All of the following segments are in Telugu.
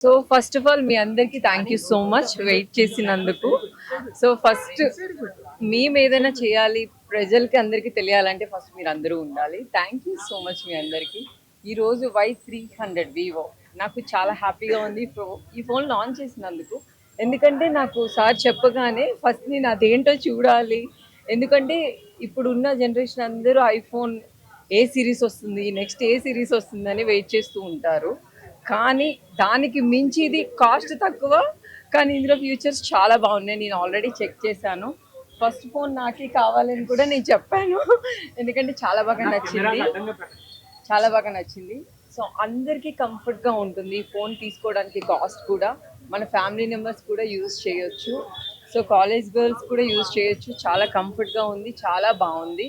సో ఫస్ట్ ఆఫ్ ఆల్ మీ అందరికి thank you so much wait చేసినందుకు. సో ఫస్ట్ మేము ఏదైనా చేయాలి, ప్రజలకి అందరికీ తెలియాలంటే ఫస్ట్ మీరు అందరూ ఉండాలి. థ్యాంక్ యూ సో మచ్ మీ అందరికీ. ఈరోజు Y300 వివో నాకు చాలా హ్యాపీగా ఉంది ఈ ఫోన్ లాంచ్ చేసినందుకు. ఎందుకంటే నాకు సార్ చెప్పగానే ఫస్ట్ నేను అదేంటో చూడాలి. ఎందుకంటే ఇప్పుడున్న జనరేషన్ అందరూ ఐఫోన్ ఏ సిరీస్ వస్తుంది, నెక్స్ట్ ఏ సిరీస్ వస్తుందని వెయిట్ చేస్తూ ఉంటారు. కానీ దానికి మించి ఇది కాస్ట్ తక్కువ, కానీ ఇందులో ఫ్యూచర్స్ చాలా బాగున్నాయి. నేను ఆల్రెడీ చెక్ చేశాను. ఫస్ట్ ఫోన్ నాకే కావాలని కూడా నేను చెప్పాను. ఎందుకంటే చాలా బాగా నచ్చింది, చాలా బాగా నచ్చింది. సో అందరికీ కంఫర్ట్గా ఉంటుంది. ఈ ఫోన్ తీసుకోవడానికి కాస్ట్ కూడా మన ఫ్యామిలీ మెంబర్స్ కూడా యూజ్ చేయొచ్చు. సో కాలేజ్ గర్ల్స్ కూడా యూజ్ చేయొచ్చు. చాలా కంఫర్ట్గా ఉంది, చాలా బాగుంది.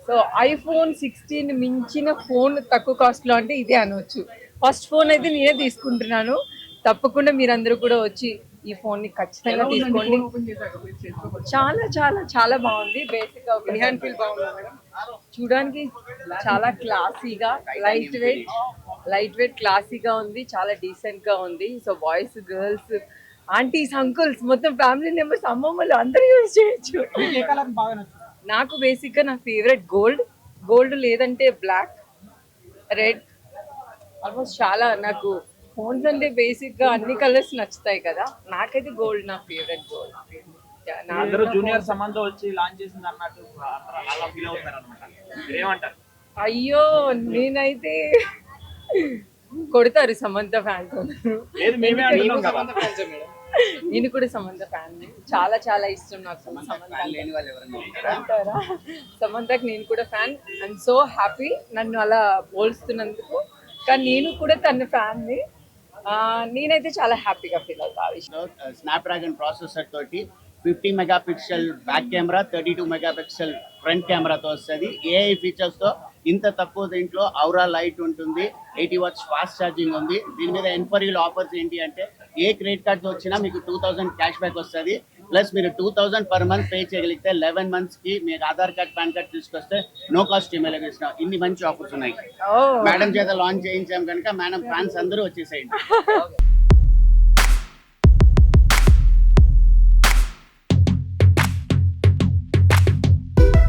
సో ఐఫోన్ 16 మించిన ఫోన్ తక్కువ కాస్ట్లో అంటే ఇదే అనవచ్చు. ఫస్ట్ ఫోన్ అయితే నేనే తీసుకుంటున్నాను. తప్పకుండా మీరందరూ కూడా వచ్చి ఈ ఫోన్ని ఖచ్చితంగా తీసుకోండి. చాలా చాలా చాలా బాగుంది. బేసిక్గా చూడడానికి చాలా క్లాసీగా, లైట్ వెయిట్ క్లాసీగా ఉంది. చాలా డీసెంట్గా ఉంది. So boys, girls, aunties, uncles, మొత్తం ఫ్యామిలీ మెంబర్స్, అమ్మమ్మలు అందరూ యూజ్ చేయొచ్చు. నాకు బేసిక్గా నా ఫేవరెట్ గోల్డ్ లేదంటే బ్లాక్, రెడ్, ఆల్మోస్ట్ చాలా నాకు ఫోన్స్ అంటే బేసిక్గా అన్ని కలర్స్ నచ్చుతాయి కదా. నాకైతే గోల్డ్ నా ఫేవరెట్ గోల్డ్. జూనియర్ సమంత వచ్చి లాంచ్ చేసింది అన్నట్టు అలా ఫీల్ అవుతారు అన్నమాట. ఏమంటారు? అయ్యో నేనైతే కొడతారు సమంత ఫ్యాన్స్. నేను కూడా సమంత ఫ్యాన్. చాలా చాలా ఇష్టం నాకు అంటారా. సమంతకి నేను కూడా ఫ్యాన్. ఐఎమ్ సో హ్యాపీ నన్ను అలా పోల్స్తున్నందుకు. కానీ నేను కూడా తన ఫ్యాన్ని. నేనైతే చాలా హ్యాపీగా ఫీల్ అవుతా. స్నాప్డ్రాగన్ ప్రాసెసర్ తోటి 50 megapixel back camera, 32 megapixel front కెమెరాతో వస్తుంది. ఏఐ ఫీచర్స్తో ఇంత తక్కువ దీంట్లో ఔరా లైట్ ఉంటుంది. 80 వాట్స్ ఫాస్ట్ ఛార్జింగ్ ఉంది. దీని మీద ఎన్ఫరీల్ ఆఫర్స్ ఏంటి అంటే ఏ క్రెడిట్ కార్డ్తో వచ్చినా మీకు 2000 క్యాష్ బ్యాక్ వస్తుంది. ప్లస్ మీరు 2000 పర్ మంత్ పే చేయగలిగితే 11 monthsకి మీకు ఆధార్ కార్డ్, పాన్ కార్డ్ తీసుకొస్తే నో కాస్ట్ ఈమెయిల్ ఇస్తున్నాం. ఇన్ని మంచి ఆఫర్స్ ఉన్నాయి. మేడం చేత లాంచ్ చేయించాం కనుక మేడం ఫ్యాన్స్ అందరూ వచ్చేసేయండి.